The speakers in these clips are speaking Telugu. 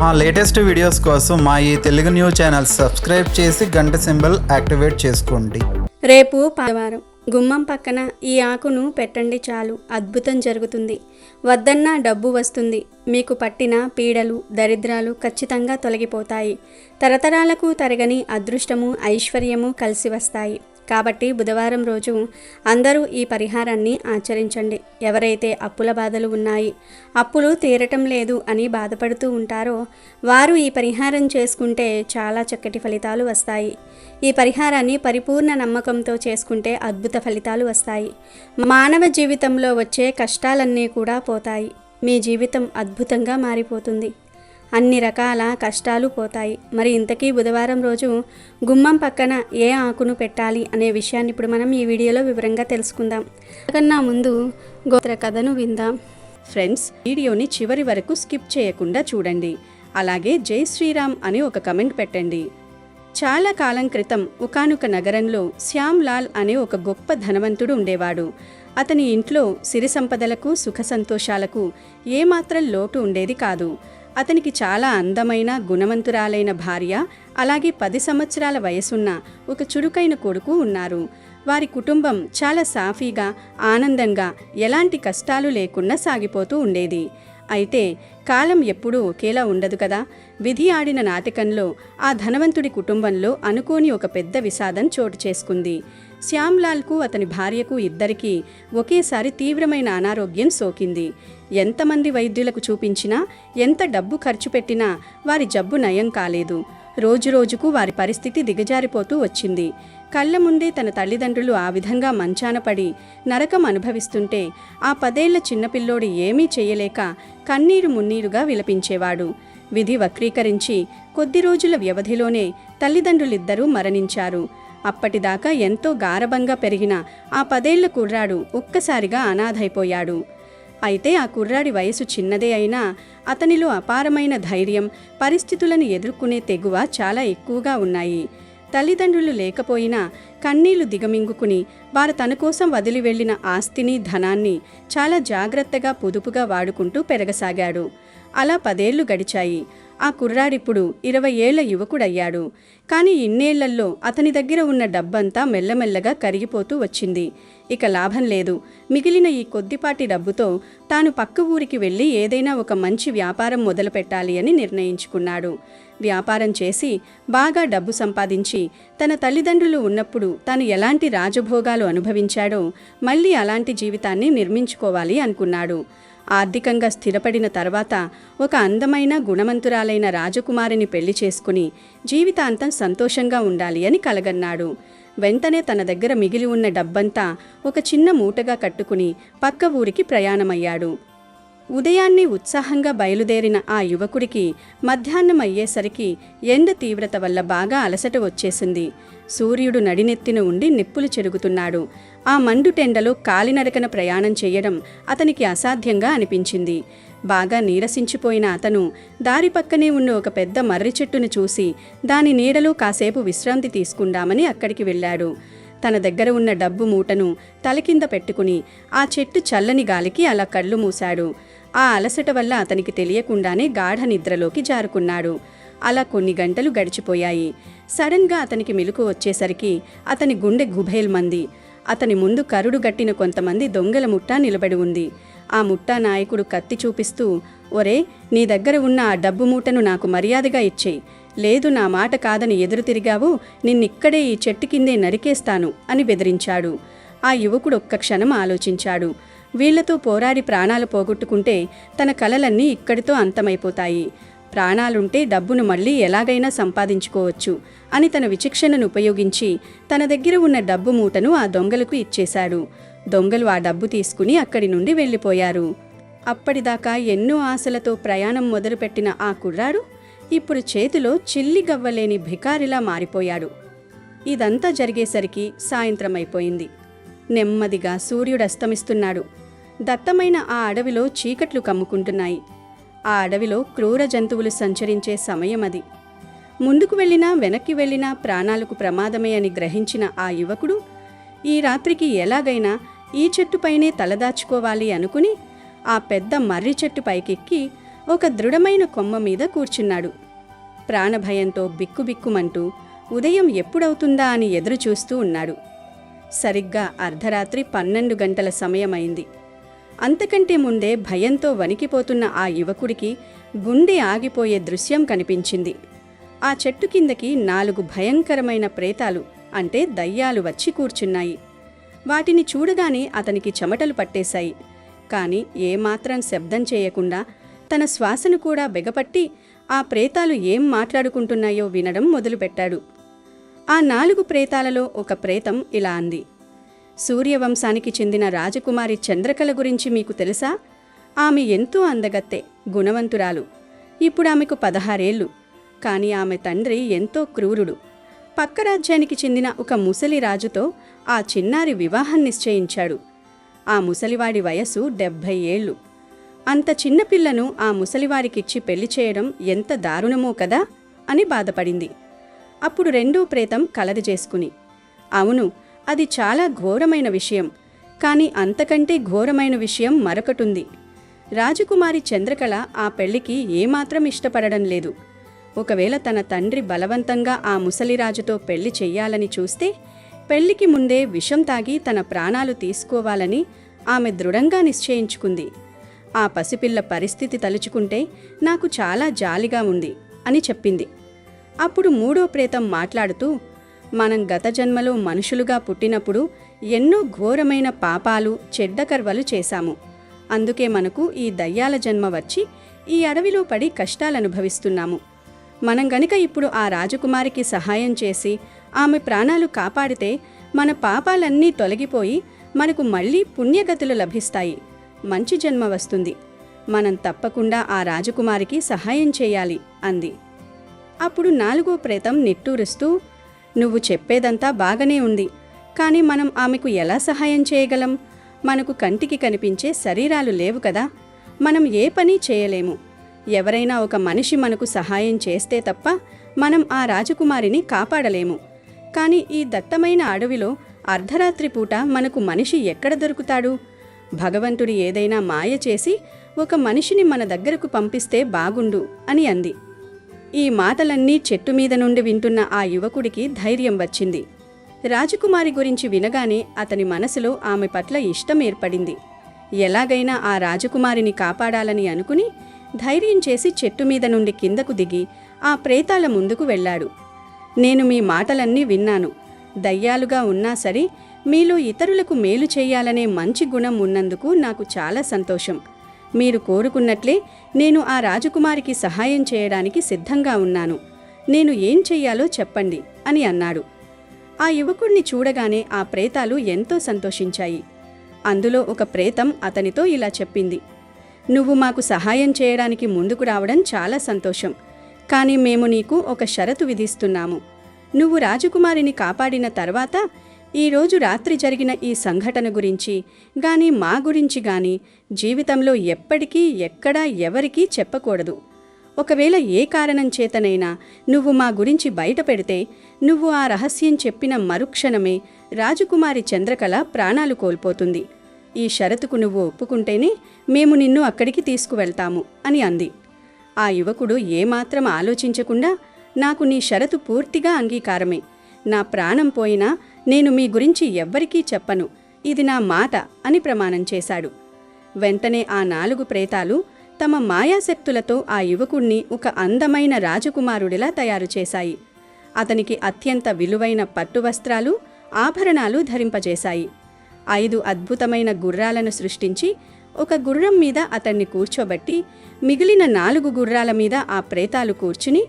మా లేటెస్ట్ వీడియోస్ కోసం మా ఈ తెలుగు న్యూస్ ఛానల్ సబ్స్క్రైబ్ చేసి గంట సింబల్ యాక్టివేట్ చేసుకోండి. రేపు ఆదివారం గుమ్మం పక్కన ఈ ఆకును పెట్టండి, చాలు అద్భుతం జరుగుతుంది. వద్దన్నా డబ్బు వస్తుంది. మీకు పట్టిన పీడలు దరిద్రాలు ఖచ్చితంగా తొలగిపోతాయి. తరతరాలకు తరగని అదృష్టము ఐశ్వర్యము కలిసి వస్తాయి. కాబట్టి బుధవారం రోజు అందరూ ఈ పరిహారాన్ని ఆచరించండి. ఎవరైతే అప్పుల బాధలు ఉన్నాయి, అప్పులు తీరటం లేదు అని బాధపడుతూ ఉంటారో వారు ఈ పరిహారం చేసుకుంటే చాలా చక్కటి ఫలితాలు వస్తాయి. ఈ పరిహారాన్ని పరిపూర్ణ నమ్మకంతో చేసుకుంటే అద్భుత ఫలితాలు వస్తాయి. మానవ జీవితంలో వచ్చే కష్టాలన్నీ కూడా పోతాయి. మీ జీవితం అద్భుతంగా మారిపోతుంది. అన్ని రకాల కష్టాలు పోతాయి. మరి ఇంతకీ బుధవారం రోజు గుమ్మం పక్కన ఏ ఆకును పెట్టాలి అనే విషయాన్ని ఇప్పుడు మనం ఈ వీడియోలో వివరంగా తెలుసుకుందాం. కన్నా ముందు గోత్ర కథను విందాం. ఫ్రెండ్స్, వీడియోని చివరి వరకు స్కిప్ చేయకుండా చూడండి. అలాగే జై శ్రీరామ్ అని ఒక కమెంట్ పెట్టండి. చాలా కాలం క్రితం ఒకానొక నగరంలో శ్యామ్ లాల్ అనే ఒక గొప్ప ధనవంతుడు ఉండేవాడు. అతని ఇంట్లో సిరి సంపదలకు సుఖ సంతోషాలకు ఏమాత్రం లోటు ఉండేది కాదు. అతనికి చాలా అందమైన గుణవంతురాలైన భార్య, అలాగే 10 సంవత్సరాల వయసున్న ఒక చురుకైన కొడుకు ఉన్నారు. వారి కుటుంబం చాలా సాఫీగా ఆనందంగా ఎలాంటి కష్టాలు లేకుండా సాగిపోతూ ఉండేది. అయితే కాలం ఎప్పుడూ ఒకేలా ఉండదు కదా. విధి ఆడిన నాటకంలో ఆ ధనవంతుడి కుటుంబంలో అనుకోని ఒక పెద్ద విషాదం చోటు చేసుకుంది. శ్యామ్లాల్కు అతని భార్యకు ఇద్దరికీ ఒకేసారి తీవ్రమైన అనారోగ్యం సోకింది. ఎంతమంది వైద్యులకు చూపించినా, ఎంత డబ్బు ఖర్చు పెట్టినా వారి జబ్బు నయం కాలేదు. రోజురోజుకు వారి పరిస్థితి దిగజారిపోతూ వచ్చింది. కళ్ళ ముందే తన తల్లిదండ్రులు ఆ విధంగా మంచాన పడి నరకం అనుభవిస్తుంటే ఆ 10 ఏళ్ల చిన్నపిల్లోడు ఏమీ చేయలేక కన్నీరు మున్నీరుగా విలపించేవాడు. విధి వక్రీకరించి కొద్ది రోజుల వ్యవధిలోనే తల్లిదండ్రులిద్దరూ మరణించారు. అప్పటిదాకా ఎంతో గారబంగా పెరిగిన ఆ 10 ఏళ్ల కుర్రాడు ఒక్కసారిగా అనాథైపోయాడు. అయితే ఆ కుర్రాడి వయసు చిన్నదే అయినా అతనిలో అపారమైన ధైర్యం, పరిస్థితులను ఎదుర్కొనే తెగువ చాలా ఎక్కువగా ఉన్నాయి. తల్లిదండ్రులు లేకపోయినా కన్నీళ్లు దిగమింగుకుని వారు తన కోసం వదిలి వెళ్లిన ఆస్తిని ధనాన్ని చాలా జాగ్రత్తగా పొదుపుగా వాడుకుంటూ పెరగసాగాడు. అలా 10 ఏళ్లు గడిచాయి. ఆ కుర్రాడిప్పుడు 20 ఏళ్ల యువకుడయ్యాడు. కానీ ఇన్నేళ్లలో అతని దగ్గర ఉన్న డబ్బంతా మెల్లమెల్లగా కరిగిపోతూ వచ్చింది. ఇక లాభం లేదు. మిగిలిన ఈ కొద్దిపాటి డబ్బుతో తాను పక్క ఊరికి వెళ్ళి ఏదైనా ఒక మంచి వ్యాపారం మొదలు పెట్టాలి అని నిర్ణయించుకున్నాడు. వ్యాపారం చేసి బాగా డబ్బు సంపాదించి తన తల్లిదండ్రులు ఉన్నప్పుడు తాను ఎలాంటి రాజభోగాలు అనుభవించాడో మళ్ళీ అలాంటి జీవితాన్ని నిర్మించుకోవాలి అనుకున్నాడు. ఆర్థికంగా స్థిరపడిన తర్వాత ఒక అందమైన గుణవంతురాలైన రాజకుమారిని పెళ్లి చేసుకుని జీవితాంతం సంతోషంగా ఉండాలి అని కలగన్నాడు. వెంటనే తన దగ్గర మిగిలి ఉన్న డబ్బంతా ఒక చిన్న మూటగా కట్టుకుని పక్క ఊరికి ప్రయాణమయ్యాడు. ఉదయాన్నే ఉత్సాహంగా బయలుదేరిన ఆ యువకుడికి మధ్యాహ్నం అయ్యేసరికి ఎండ తీవ్రత వల్ల బాగా అలసట వచ్చేసింది. సూర్యుడు నడినెత్తిన ఉండి నిప్పులు చెరుగుతున్నాడు. ఆ మండుటెండలో కాలినడకన ప్రయాణం చేయడం అతనికి అసాధ్యంగా అనిపించింది. బాగా నీరసించిపోయిన అతను దారి పక్కనే ఉన్న ఒక పెద్ద మర్రి చెట్టును చూసి దాని నీడలో కాసేపు విశ్రాంతి తీసుకుందామని అక్కడికి వెళ్ళాడు. తన దగ్గర ఉన్న డబ్బు మూటను తలకింద పెట్టుకుని ఆ చెట్టు చల్లని గాలికి అలా కళ్ళు మూశాడు. ఆ అలసట వల్ల అతనికి తెలియకుండానే గాఢ నిద్రలోకి జారుకున్నాడు. అలా కొన్ని గంటలు గడిచిపోయాయి. సడన్గా అతనికి మెలకు వచ్చేసరికి అతని గుండె గుభేల్మంది. అతని ముందు కరుడు గట్టిన కొంతమంది దొంగల ముఠా నిలబడి ఉంది. ఆ ముఠా నాయకుడు కత్తి చూపిస్తూ, ఒరే, నీ దగ్గర ఉన్న ఆ డబ్బు మూటను నాకు మర్యాదగా ఇచ్చేయి. లేదు, నా మాట కాదని ఎదురు తిరిగావు, నిన్నిక్కడే ఈ చెట్టు కిందే నరికేస్తాను అని బెదిరించాడు. ఆ యువకుడు ఒక్క క్షణం ఆలోచించాడు. వీళ్లతో పోరాడి ప్రాణాలు పోగొట్టుకుంటే తన కలలన్నీ ఇక్కడితో అంతమైపోతాయి. ప్రాణాలుంటే డబ్బును మళ్ళీ ఎలాగైనా సంపాదించుకోవచ్చు అని తన విచక్షణను ఉపయోగించి తన దగ్గర ఉన్న డబ్బు మూటను ఆ దొంగలకు ఇచ్చేశాడు. దొంగలు ఆ డబ్బు తీసుకుని అక్కడి నుండి వెళ్ళిపోయారు. అప్పటిదాకా ఎన్నో ఆశలతో ప్రయాణం మొదలుపెట్టిన ఆ కుర్రాడు ఇప్పుడు చేతిలో చిల్లి గవ్వలేని భికారిలా మారిపోయాడు. ఇదంతా జరిగేసరికి సాయంత్రం అయిపోయింది. నెమ్మదిగా సూర్యుడస్తమిస్తున్నాడు. దట్టమైన ఆ అడవిలో చీకట్లు కమ్ముకుంటున్నాయి. ఆ అడవిలో క్రూర జంతువులు సంచరించే సమయం అది. ముందుకు వెళ్ళినా వెనక్కి వెళ్ళినా ప్రాణాలకు ప్రమాదమే అని గ్రహించిన ఆ యువకుడు ఈ రాత్రికి ఎలాగైనా ఈ చెట్టుపైనే తలదాచుకోవాలి అనుకుని ఆ పెద్ద మర్రి చెట్టు పైకెక్కి ఒక దృఢమైన కొమ్మ మీద కూర్చున్నాడు. ప్రాణభయంతో బిక్కుబిక్కుమంటూ ఉదయం ఎప్పుడవుతుందా అని ఎదురుచూస్తూ ఉన్నాడు. సరిగ్గా అర్ధరాత్రి 12 గంటల సమయమైంది. అంతకంటే ముందే భయంతో వణికిపోతున్న ఆ యువకుడికి గుండె ఆగిపోయే దృశ్యం కనిపించింది. ఆ చెట్టు కిందకి 4 భయంకరమైన ప్రేతాలు అంటే దయ్యాలు వచ్చి కూర్చున్నాయి. వాటిని చూడగానే అతనికి చెమటలు పట్టేశాయి. కాని ఏమాత్రం శబ్దం చేయకుండా తన శ్వాసను కూడా బెగపట్టి ఆ ప్రేతాలు ఏం మాట్లాడుకుంటున్నాయో వినడం మొదలుపెట్టాడు. ఆ 4 ప్రేతాలలో ఒక ప్రేతం ఇలా అంది: సూర్యవంశానికి చెందిన రాజకుమారి చంద్రకళ గురించి మీకు తెలుసా? ఆమె ఎంతో అందగత్తె, గుణవంతురాలు. ఇప్పుడు ఆమెకు 16 ఏళ్ళు. కాని ఆమె తండ్రి ఎంతో క్రూరుడు. పక్క రాజ్యానికి చెందిన ఒక ముసలి రాజుతో ఆ చిన్నారి వివాహం నిశ్చయించాడు. ఆ ముసలివాడి వయసు 70 ఏళ్ళు. అంత చిన్నపిల్లను ఆ ముసలివారికిచ్చి పెళ్లి చేయడం ఎంత దారుణమో కదా అని బాధపడింది. అప్పుడు రెండో ప్రేతం కలది చేసుకుని, అవును, అది చాలా ఘోరమైన విషయం. కాని అంతకంటే ఘోరమైన విషయం మరొకటుంది. రాజకుమారి చంద్రకళ ఆ పెళ్లికి ఏమాత్రం ఇష్టపడడం లేదు. ఒకవేళ తన తండ్రి బలవంతంగా ఆ ముసలిరాజుతో పెళ్లి చెయ్యాలని చూస్తే పెళ్లికి ముందే విషం తాగి తన ప్రాణాలు తీసుకోవాలని ఆమె దృఢంగా నిశ్చయించుకుంది. ఆ పసిపిల్ల పరిస్థితి తలుచుకుంటే నాకు చాలా జాలిగా ఉంది అని చెప్పింది. అప్పుడు మూడో ప్రేతం మాట్లాడుతూ, మనం గత జన్మలో మనుషులుగా పుట్టినప్పుడు ఎన్నో ఘోరమైన పాపాలు, చెడ్డకర్వలు చేశాము. అందుకే మనకు ఈ దయ్యాల జన్మ వచ్చి ఈ అడవిలో పడి కష్టాలనుభవిస్తున్నాము. మనం గనుక ఇప్పుడు ఆ రాజకుమారికి సహాయం చేసి ఆమె ప్రాణాలు కాపాడితే మన పాపాలన్నీ తొలగిపోయి మనకు మళ్ళీ పుణ్యగతులు లభిస్తాయి, మంచి జన్మ వస్తుంది. మనం తప్పకుండా ఆ రాజకుమారికి సహాయం చేయాలి అంది. అప్పుడు 4వ ప్రేతం నిట్టూరుస్తూ, నువ్వు చెప్పేదంతా బాగానే ఉంది. కానీ మనం ఆమెకు ఎలా సహాయం చేయగలం? మనకు కంటికి కనిపించే శరీరాలు లేవు కదా. మనం ఏ పని చేయలేము. ఎవరైనా ఒక మనిషి మనకు సహాయం చేస్తే తప్ప మనం ఆ రాజకుమారిని కాపాడలేము. కానీ ఈ దట్టమైన అడవిలో అర్ధరాత్రి పూట మనకు మనిషి ఎక్కడ దొరుకుతాడు? భగవంతుడు ఏదైనా మాయ చేసి ఒక మనిషిని మన దగ్గరకు పంపిస్తే బాగుండు అని అంది. ఈ మాటలన్నీ చెట్టు మీద నుండి వింటున్న ఆ యువకుడికి ధైర్యం వచ్చింది. రాజకుమారి గురించి వినగానే అతని మనసులో ఆమె పట్ల ఇష్టం ఏర్పడింది. ఎలాగైనా ఆ రాజకుమారిని కాపాడాలని అనుకుని ధైర్యం చేసి చెట్టు మీద నుండి కిందకు దిగి ఆ ప్రేతాల ముందుకు వెళ్ళాడు. నేను మీ మాటలన్నీ విన్నాను. దయ్యాలుగా ఉన్నా సరే మీలో ఇతరులకు మేలు చేయాలనే మంచి గుణం ఉన్నందుకు నాకు చాలా సంతోషం. మీరు కోరుకున్నట్లే నేను ఆ రాజకుమారికి సహాయం చేయడానికి సిద్ధంగా ఉన్నాను. నేను ఏం చెయ్యాలో చెప్పండి అని అన్నాడు. ఆ యువకుణ్ణి చూడగానే ఆ ప్రేతాలు ఎంతో సంతోషించాయి. అందులో ఒక ప్రేతం అతనితో ఇలా చెప్పింది: నువ్వు మాకు సహాయం చేయడానికి ముందుకు రావడం చాలా సంతోషం. కానీ మేము నీకు ఒక షరతు విధిస్తున్నాము. నువ్వు రాజకుమారిని కాపాడిన తర్వాత ఈరోజు రాత్రి జరిగిన ఈ సంఘటన గురించి గాని మా గురించి గాని జీవితంలో ఎప్పటికీ ఎక్కడా ఎవరికీ చెప్పకూడదు. ఒకవేళ ఏ కారణం చేతనైనా నువ్వు మా గురించి బయట పెడితే నువ్వు ఆ రహస్యం చెప్పిన మరుక్షణమే రాజకుమారి చంద్రకళ ప్రాణాలు కోల్పోతుంది. ఈ షరతుకు నువ్వు ఒప్పుకుంటేనే మేము నిన్ను అక్కడికి తీసుకువెళ్తాము అని అంది. ఆ యువకుడు ఏమాత్రం ఆలోచించకుండా, నాకు నీ షరతు పూర్తిగా అంగీకారమే. నా ప్రాణం పోయినా నేను మీ గురించి ఎవ్వరికీ చెప్పను. ఇది నా మాట అని ప్రమాణం చేశాడు. వెంటనే ఆ 4 ప్రేతాలు తమ మాయాశక్తులతో ఆ యువకుణ్ణి ఒక అందమైన రాజకుమారుడిలా తయారు చేశాయి. అతనికి అత్యంత విలువైన పట్టువస్త్రాలు, ఆభరణాలు ధరింపజేశాయి. 5 అద్భుతమైన గుర్రాలను సృష్టించి ఒక గుర్రం మీద అతన్ని కూర్చోబెట్టి మిగిలిన 4 గుర్రాల మీద ఆ ప్రేతాలు కూర్చుని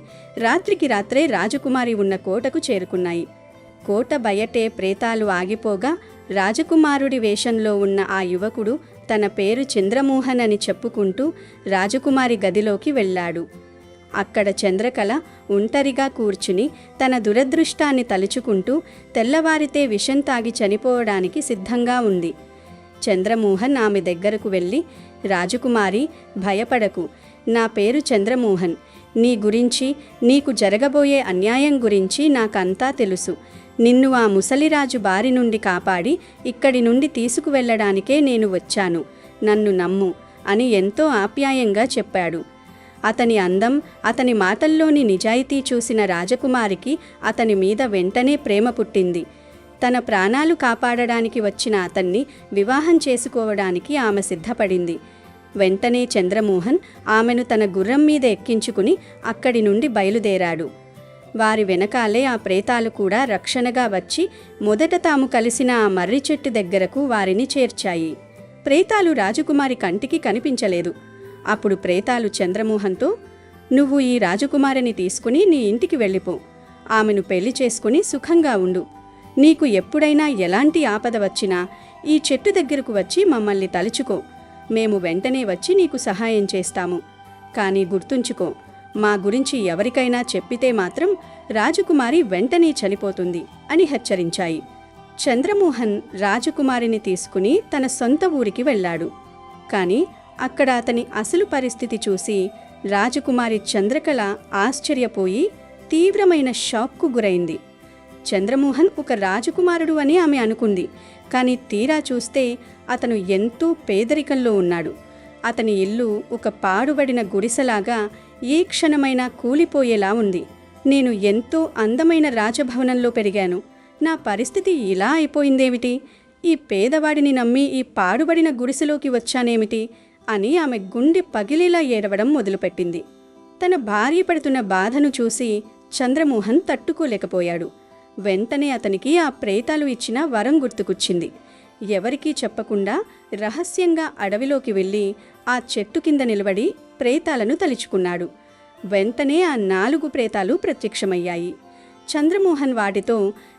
రాత్రికి రాత్రే రాజకుమారి ఉన్న కోటకు చేరుకున్నాయి. కోట బయటే ప్రేతాలు ఆగిపోగా రాజకుమారుడి వేషంలో ఉన్న ఆ యువకుడు తన పేరు చంద్రమోహన్ అని చెప్పుకుంటూ రాజకుమారి గదిలోకి వెళ్ళాడు. అక్కడ చంద్రకళ ఒంటరిగా కూర్చుని తన దురదృష్టాన్ని తలుచుకుంటూ తెల్లవారితే విషం తాగి చనిపోవడానికి సిద్ధంగా ఉంది. చంద్రమోహన్ ఆమె దగ్గరకు వెళ్ళి, రాజకుమారి, భయపడకు. నా పేరు చంద్రమోహన్. నీ గురించి, నీకు జరగబోయే అన్యాయం గురించి నాకంతా తెలుసు. నిన్ను ఆ ముసలిరాజు బారి నుండి కాపాడి ఇక్కడి నుండి తీసుకువెళ్లడానికే నేను వచ్చాను. నన్ను నమ్ము అని ఎంతో ఆప్యాయంగా చెప్పాడు. అతని అందం, అతని మాటల్లోని నిజాయితీ చూసిన రాజకుమారికి అతని మీద వెంటనే ప్రేమ పుట్టింది. తన ప్రాణాలు కాపాడడానికి వచ్చిన అతన్ని వివాహం చేసుకోవడానికి ఆమె సిద్ధపడింది. వెంటనే చంద్రమోహన్ ఆమెను తన గుర్రం మీద ఎక్కించుకుని అక్కడి నుండి బయలుదేరాడు. వారి వెనకాలే ఆ ప్రేతాలు కూడా రక్షణగా వచ్చి మొదట తాము కలిసిన ఆ మర్రి చెట్టు దగ్గరకు వారిని చేర్చాయి. ప్రేతాలు రాజకుమారి కంటికి కనిపించలేదు. అప్పుడు ప్రేతాలు చంద్రమోహన్తో, "నువ్వు ఈ రాజకుమారిని తీసుకుని నీ ఇంటికి వెళ్ళిపో. ఆమెను పెళ్లి చేసుకుని సుఖంగా ఉండు. నీకు ఎప్పుడైనా ఎలాంటి ఆపద వచ్చినా ఈ చెట్టు దగ్గరకు వచ్చి మమ్మల్ని తలుచుకో. మేము వెంటనే వచ్చి నీకు సహాయం చేస్తాము. కానీ గుర్తుంచుకో, మా గురించి ఎవరికైనా చెప్పితే మాత్రం రాజకుమారి వెంటనే చనిపోతుంది" అని హెచ్చరించాయి. చంద్రమోహన్ రాజకుమారిని తీసుకుని తన సొంత ఊరికి వెళ్ళాడు. కానీ అక్కడ అతని అసలు పరిస్థితి చూసి రాజకుమారి చంద్రకళ ఆశ్చర్యపోయి తీవ్రమైన షాక్కు గురైంది. చంద్రమోహన్ ఒక రాజకుమారుడు అని ఆమె అనుకుంది. కానీ తీరా చూస్తే అతను ఎంతో పేదరికంలో ఉన్నాడు. అతని ఇల్లు ఒక పాడుబడిన గుడిసెలాగా ఏ క్షణమైనా కూలిపోయేలా ఉంది. "నేను ఎంతో అందమైన రాజభవనంలో పెరిగాను. నా పరిస్థితి ఇలా అయిపోయిందేమిటి? ఈ పేదవాడిని నమ్మి ఈ పాడుబడిన గుడిసెలోకి వచ్చానేమిటి?" అని ఆమె గుండె పగిలేలా ఏడవడం మొదలుపెట్టింది. తన భార్య పడుతున్న బాధను చూసి చంద్రమోహన్ తట్టుకోలేకపోయాడు. వెంటనే అతనికి ఆ ప్రేతాలు ఇచ్చిన వరం గుర్తుకొచ్చింది. ఎవరికీ చెప్పకుండా రహస్యంగా అడవిలోకి వెళ్ళి ఆ చెట్టు కింద నిలబడి ప్రేతాలను తలుచుకున్నాడు. వెంటనే ఆ 4 ప్రేతాలు ప్రత్యక్షమయ్యాయి. చంద్రమోహన్ వాటితో,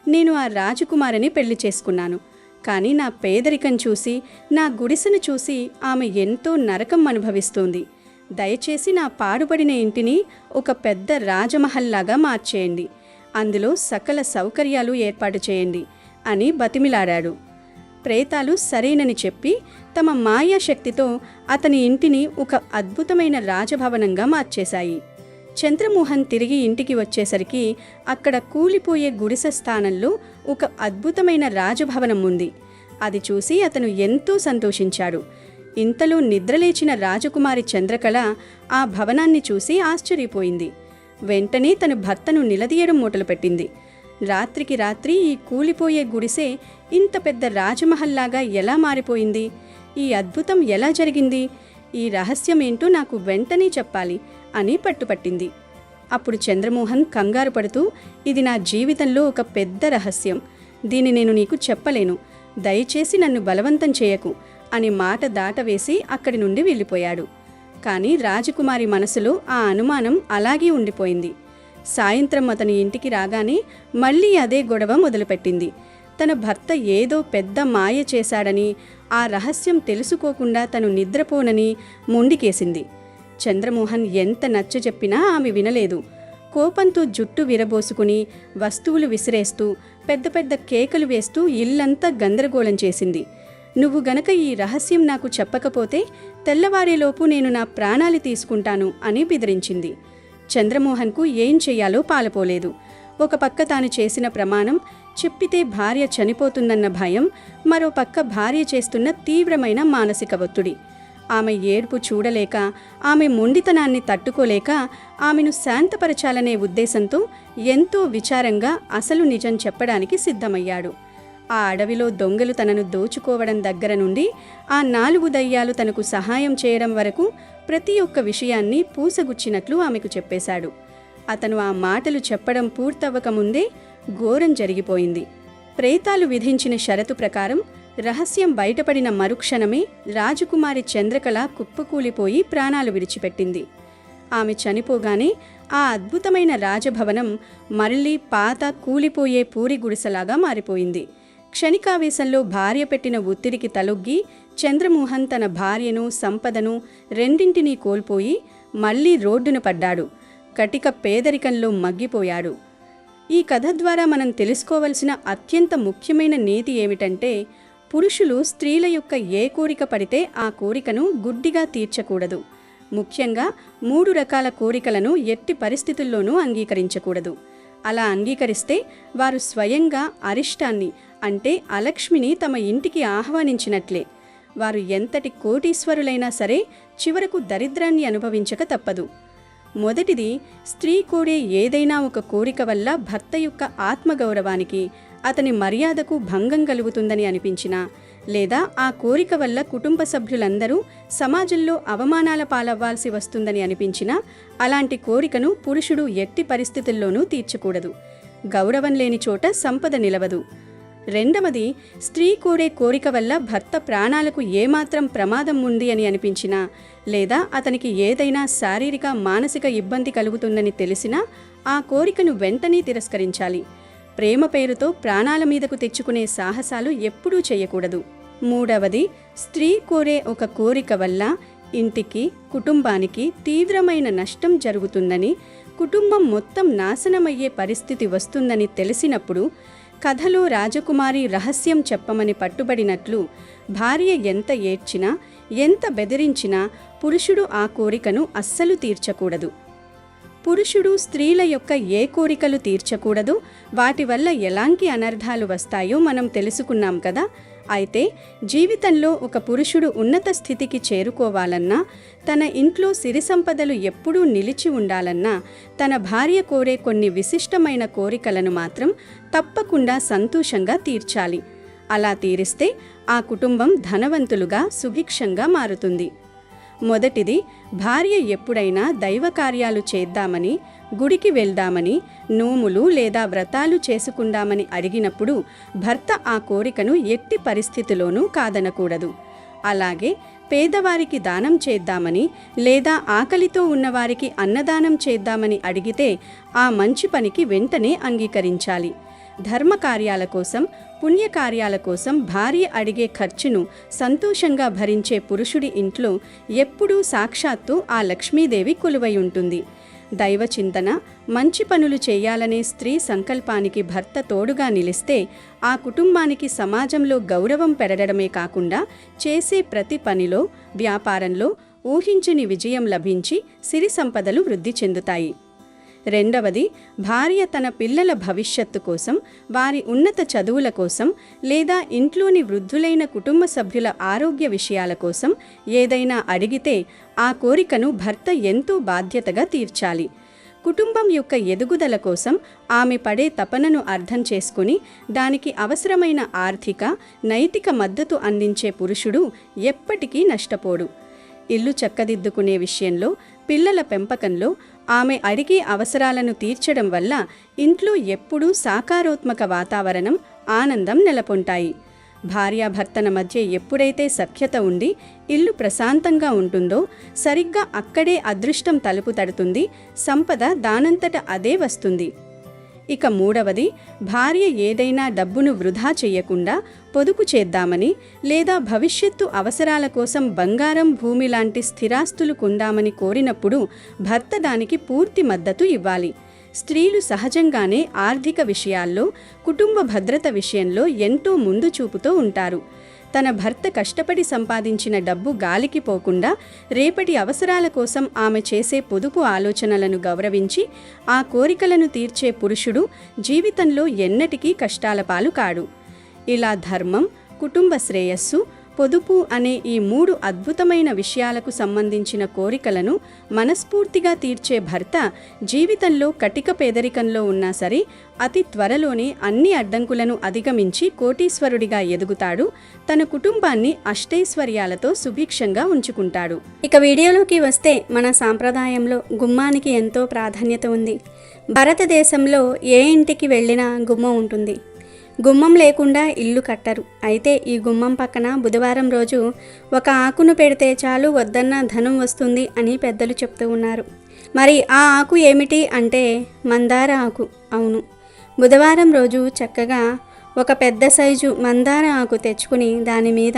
"నేను ఆ రాజకుమారిని పెళ్లి చేసుకున్నాను. కానీ నా పేదరికం చూసి, నా గుడిసెను చూసి ఆమె ఎంతో నరకం అనుభవిస్తోంది. దయచేసి నా పాడుబడిన ఇంటిని ఒక పెద్ద రాజమహల్లాగా మార్చేయండి. అందులో సకల సౌకర్యాలు ఏర్పాటు చేయండి" అని బతిమిలాడాడు. ప్రేతాలు సరేనని చెప్పి తమ మాయాశక్తితో అతని ఇంటిని ఒక అద్భుతమైన రాజభవనంగా మార్చేశాయి. చంద్రమోహన్ తిరిగి ఇంటికి వచ్చేసరికి అక్కడ కూలిపోయే గుడిసె స్థానంలో ఒక అద్భుతమైన రాజభవనం ఉంది. అది చూసి అతను ఎంతో సంతోషించాడు. ఇంతలో నిద్రలేచిన రాజకుమారి చంద్రకళ ఆ భవనాన్ని చూసి ఆశ్చర్యపోయింది. వెంటనే తన భర్తను నిలదీయడం మొదలుపెట్టింది. రాత్రికి రాత్రి ఈ కూలిపోయే గుడిసె ఇంత పెద్ద రాజమహల్లాగా ఎలా మారిపోయింది? ఈ అద్భుతం ఎలా జరిగింది? ఈ రహస్యమేంటో నాకు వెంటనే చెప్పాలి అని పట్టుపట్టింది. అప్పుడు చంద్రమోహన్ కంగారు పడుతూ, "ఇది నా జీవితంలో ఒక పెద్ద రహస్యం. దీన్ని నేను నీకు చెప్పలేను. దయచేసి నన్ను బలవంతం చేయకు" అని మాట దాటవేసి అక్కడి నుండి వెళ్ళిపోయాడు. కానీ రాజకుమారి మనసులో ఆ అనుమానం అలాగే ఉండిపోయింది. సాయంత్రం అతని ఇంటికి రాగానే మళ్ళీ అదే గొడవ మొదలుపెట్టింది. తన భర్త ఏదో పెద్ద మాయ చేశాడని, ఆ రహస్యం తెలుసుకోకుండా తను నిద్రపోనని మొండికేసింది. చంద్రమోహన్ ఎంత నచ్చజెప్పినా ఆమె వినలేదు. కోపంతో జుట్టు విరబోసుకుని వస్తువులు విసిరేస్తూ పెద్ద పెద్ద కేకలు వేస్తూ ఇల్లంతా గందరగోళం చేసింది. "నువ్వు గనక ఈ రహస్యం నాకు చెప్పకపోతే తెల్లవారేలోపు నేను నా ప్రాణాలు తీసుకుంటాను" అని బెదిరించింది. చంద్రమోహన్కు ఏం చెయ్యాలో పాలుపోలేదు. ఒక పక్క తాను చేసిన ప్రమాణం, చెప్పితే భార్య చనిపోతుందన్న భయం, మరో పక్క భార్య చేస్తున్న తీవ్రమైన మానసిక ఒత్తిడి. ఆమె ఏడుపు చూడలేక, ఆమె మొండితనాన్ని తట్టుకోలేక ఆమెను శాంతపరచాలనే ఉద్దేశంతో ఎంతో విచారంగా అసలు నిజం చెప్పడానికి సిద్ధమయ్యాడు. ఆ అడవిలో దొంగలు తనను దోచుకోవడం దగ్గర నుండి ఆ 4 దయ్యాలు తనకు సహాయం చేయడం వరకు ప్రతి ఒక్క విషయాన్ని పూసగుచ్చినట్లు ఆమెకు చెప్పేశాడు. అతను ఆ మాటలు చెప్పడం పూర్తవ్వకముందే ఘోరం జరిగిపోయింది. ప్రేతాలు విధించిన షరతు ప్రకారం రహస్యం బయటపడిన మరుక్షణమే రాజకుమారి చంద్రకళ కుప్పకూలిపోయి ప్రాణాలు విడిచిపెట్టింది. ఆమె చనిపోగానే ఆ అద్భుతమైన రాజభవనం మళ్ళీ పాత కూలిపోయే పూరి గుడిసెలాగా మారిపోయింది. క్షణికావేశంలో భార్య పెట్టిన ఒత్తిడికి తలొగ్గి చంద్రమోహన్ తన భార్యను, సంపదను రెండింటినీ కోల్పోయి మళ్లీ రోడ్డున పడ్డాడు. కటిక పేదరికంలో మగ్గిపోయాడు. ఈ కథ ద్వారా మనం తెలుసుకోవలసిన అత్యంత ముఖ్యమైన నీతి ఏమిటంటే, పురుషులు స్త్రీల యొక్క ఏ కోరిక పడితే ఆ కోరికను గుడ్డిగా తీర్చకూడదు. ముఖ్యంగా 3 రకాల కోరికలను ఎట్టి పరిస్థితుల్లోనూ అంగీకరించకూడదు. అలా అంగీకరిస్తే వారు స్వయంగా అరిష్టాన్ని, అంటే అలక్ష్మిని తమ ఇంటికి ఆహ్వానించినట్లే. వారు ఎంతటి కోటీశ్వరులైనా సరే చివరకు దరిద్రాన్ని అనుభవించక తప్పదు. మొదటిది, స్త్రీ కోరే ఏదైనా ఒక కోరిక వల్ల భర్త యొక్క ఆత్మగౌరవానికి, అతని మర్యాదకు భంగం కలుగుతుందని అనిపించినా, లేదా ఆ కోరిక వల్ల కుటుంబ సభ్యులందరూ సమాజంలో అవమానాల పాలవ్వాల్సి వస్తుందని అనిపించినా, అలాంటి కోరికను పురుషుడు ఎట్టి పరిస్థితుల్లోనూ తీర్చకూడదు. గౌరవం లేని చోట సంపద నిలవదు. రెండవది, స్త్రీ కోరే కోరిక వల్ల భర్త ప్రాణాలకు ఏమాత్రం ప్రమాదం ఉంది అని అనిపించినా, లేదా అతనికి ఏదైనా శారీరక మానసిక ఇబ్బంది కలుగుతుందని తెలిసినా ఆ కోరికను వెంటనే తిరస్కరించాలి. ప్రేమ పేరుతో ప్రాణాల మీదకు తెచ్చుకునే సాహసాలు ఎప్పుడూ చేయకూడదు. మూడవది, స్త్రీ కోరే ఒక కోరిక వల్ల ఇంటికి, కుటుంబానికి తీవ్రమైన నష్టం జరుగుతుందని, కుటుంబం మొత్తం నాశనమయ్యే పరిస్థితి వస్తుందని తెలిసినప్పుడు కథలో రాజకుమారి రహస్యం చెప్పమని పట్టుబడినట్లు భార్య ఎంత ఏడ్చినా, ఎంత బెదిరించినా పురుషుడు ఆ కోరికను అస్సలు తీర్చకూడదు. పురుషుడు స్త్రీల యొక్క ఏ కోరికలు తీర్చకూడదు, వాటి వల్ల ఎలాంటి అనర్థాలు వస్తాయో మనం తెలుసుకున్నాం కదా. అయితే జీవితంలో ఒక పురుషుడు ఉన్నత స్థితికి చేరుకోవాలన్నా, తన ఇంట్లో సిరి సంపదలు ఎప్పుడూ నిలిచి ఉండాలన్నా, తన భార్య కోరే కొన్ని విశిష్టమైన కోరికలను మాత్రం తప్పకుండా సంతోషంగా తీర్చాలి. అలా తీరిస్తే ఆ కుటుంబం ధనవంతులుగా, సుభిక్షంగా మారుతుంది. మొదటిది, భార్య ఎప్పుడైనా దైవ కార్యాలు చేద్దామని, గుడికి వెళ్దామని, నోములు లేదా వ్రతాలు చేసుకుందామని అడిగినప్పుడు భర్త ఆ కోరికను ఎట్టి పరిస్థితిలోనూ కాదనకూడదు. అలాగే పేదవారికి దానం చేద్దామని లేదా ఆకలితో ఉన్నవారికి అన్నదానం చేద్దామని అడిగితే ఆ మంచి పనికి వెంటనే అంగీకరించాలి. ధర్మకార్యాల కోసం, పుణ్యకార్యాల కోసం భార్య అడిగే ఖర్చును సంతోషంగా భరించే పురుషుడి ఇంట్లో ఎప్పుడూ సాక్షాత్తు ఆ లక్ష్మీదేవి కొలువై ఉంటుంది. దైవచింతన, మంచి పనులు చేయాలనే స్త్రీ సంకల్పానికి భర్త తోడుగా నిలిస్తే ఆ కుటుంబానికి సమాజంలో గౌరవం పెరగడమే కాకుండా చేసే ప్రతి పనిలో, వ్యాపారంలో ఊహించని విజయం లభించి సిరి సంపదలు వృద్ధి చెందుతాయి. రెండవది, భార్య తన పిల్లల భవిష్యత్తు కోసం, వారి ఉన్నత చదువుల కోసం లేదా ఇంట్లోని వృద్ధులైన కుటుంబ సభ్యుల ఆరోగ్య విషయాల కోసం ఏదైనా అడిగితే ఆ కోరికను భర్త ఎంతో బాధ్యతగా తీర్చాలి. కుటుంబం యొక్క ఎదుగుదల కోసం ఆమె పడే తపనను అర్థం చేసుకుని దానికి అవసరమైన ఆర్థిక, నైతిక మద్దతు అందించే పురుషుడు ఎప్పటికీ నష్టపోడు. ఇల్లు చక్కదిద్దుకునే విషయంలో, పిల్లల పెంపకంలో ఆమె అడిగే అవసరాలను తీర్చడం వల్ల ఇంట్లో ఎప్పుడూ సాకారోత్మక వాతావరణం, ఆనందం నెలకొంటాయి. భార్యాభర్తల మధ్య ఎప్పుడైతే సఖ్యత ఉండి ఇల్లు ప్రశాంతంగా ఉంటుందో సరిగ్గా అక్కడే అదృష్టం తలుపు తడుతుంది, సంపద దానంతట అదే వస్తుంది. ఇక మూడవది, భార్య ఏదైనా డబ్బును వృధా చెయ్యకుండా పొదుపు చేద్దామని లేదా భవిష్యత్తు అవసరాల కోసం బంగారం, భూమి లాంటి స్థిరాస్తులు కొందామని కోరినప్పుడు భర్త దానికి పూర్తి మద్దతు ఇవ్వాలి. స్త్రీలు సహజంగానే ఆర్థిక విషయాల్లో, కుటుంబ భద్రత విషయంలో ఎంతో ముందు చూపుతో ఉంటారు. తన భర్త కష్టపడి సంపాదించిన డబ్బు గాలికి పోకుండా రేపటి అవసరాల కోసం ఆమె చేసే పొదుపు ఆలోచనలను గౌరవించి ఆ కోరికలను తీర్చే పురుషుడు జీవితంలో ఎన్నటికీ కష్టాల పాలు కాడు. ఇలా ధర్మం, కుటుంబ శ్రేయస్సు, పొదుపు అనే ఈ 3 అద్భుతమైన విషయాలకు సంబంధించిన కోరికలను మనస్ఫూర్తిగా తీర్చే భర్త జీవితంలో కటిక పేదరికంలో ఉన్నా సరే అతి త్వరలోనే అన్ని అడ్డంకులను అధిగమించి కోటీశ్వరుడిగా ఎదుగుతాడు. తన కుటుంబాన్ని అష్టైశ్వర్యాలతో సుభిక్షంగా ఉంచుకుంటాడు. ఇక వీడియోలోకి వస్తే, మన సాంప్రదాయంలో గుమ్మానికి ఎంతో ప్రాధాన్యత ఉంది. భారతదేశంలో ఏ ఇంటికి వెళ్ళినా గుమ్మం ఉంటుంది. గుమ్మం లేకుండా ఇల్లు కట్టరు. అయితే ఈ గుమ్మం పక్కన బుధవారం రోజు ఒక ఆకును పెడితే చాలు వద్దన్న ధనం వస్తుంది అని పెద్దలు చెప్తూ ఉన్నారు. మరి ఆ ఆకు ఏమిటి అంటే మందార ఆకు. అవును, బుధవారం రోజు చక్కగా ఒక పెద్ద సైజు మందార ఆకు తెచ్చుకుని దాని మీద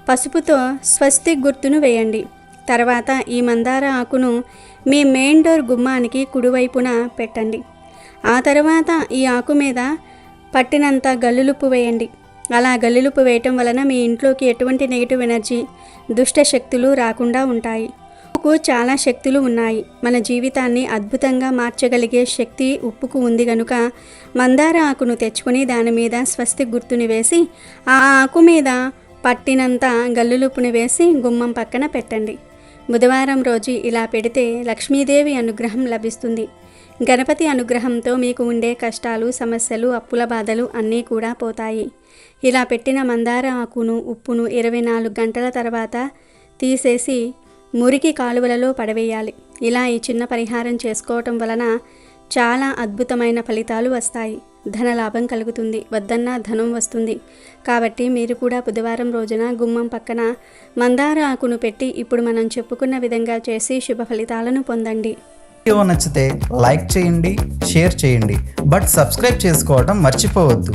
పసుపుతో స్వస్తిక్ గుర్తును వేయండి. తర్వాత ఈ మందార ఆకును మీ మెయిన్ డోర్ గుమ్మానికి కుడివైపున పెట్టండి. ఆ తర్వాత ఈ ఆకు మీద పట్టినంత గల్లులుప్పు వేయండి. అలా గల్లులుప్పు వేయటం వలన మీ ఇంట్లోకి ఎటువంటి నెగిటివ్ ఎనర్జీ, దుష్ట శక్తులు రాకుండా ఉంటాయి. ఉప్పుకు చాలా శక్తులు ఉన్నాయి. మన జీవితాన్ని అద్భుతంగా మార్చగలిగే శక్తి ఉప్పుకు ఉంది కనుక మందార ఆకును తెచ్చుకొని దాని మీద స్వస్తిక్ గుర్తుని వేసి ఆ ఆకు మీద పట్టినంత గల్లులుప్పుని వేసి గుమ్మం పక్కన పెట్టండి. బుధవారం రోజు ఇలా పెడితే లక్ష్మీదేవి అనుగ్రహం లభిస్తుంది. గణపతి అనుగ్రహంతో మీకు ఉండే కష్టాలు, సమస్యలు, అప్పుల బాధలు అన్నీ కూడా పోతాయి. ఇలా పెట్టిన మందార ఆకును, ఉప్పును 24 గంటల తర్వాత తీసేసి మురికి కాలువలలో పడవేయాలి. ఇలా ఈ చిన్న పరిహారం చేసుకోవటం వలన చాలా అద్భుతమైన ఫలితాలు వస్తాయి. ధనలాభం కలుగుతుంది, వద్దన్నా ధనం వస్తుంది. కాబట్టి మీరు కూడా బుధవారం రోజున గుమ్మం పక్కన మందార ఆకును పెట్టి ఇప్పుడు మనం చెప్పుకున్న విధంగా చేసి శుభ ఫలితాలను పొందండి. వీడియో నచ్చితే లైక్ చేయండి, షేర్ చేయండి, బట్ సబ్స్క్రైబ్ చేసుకోవడం మర్చిపోవద్దు.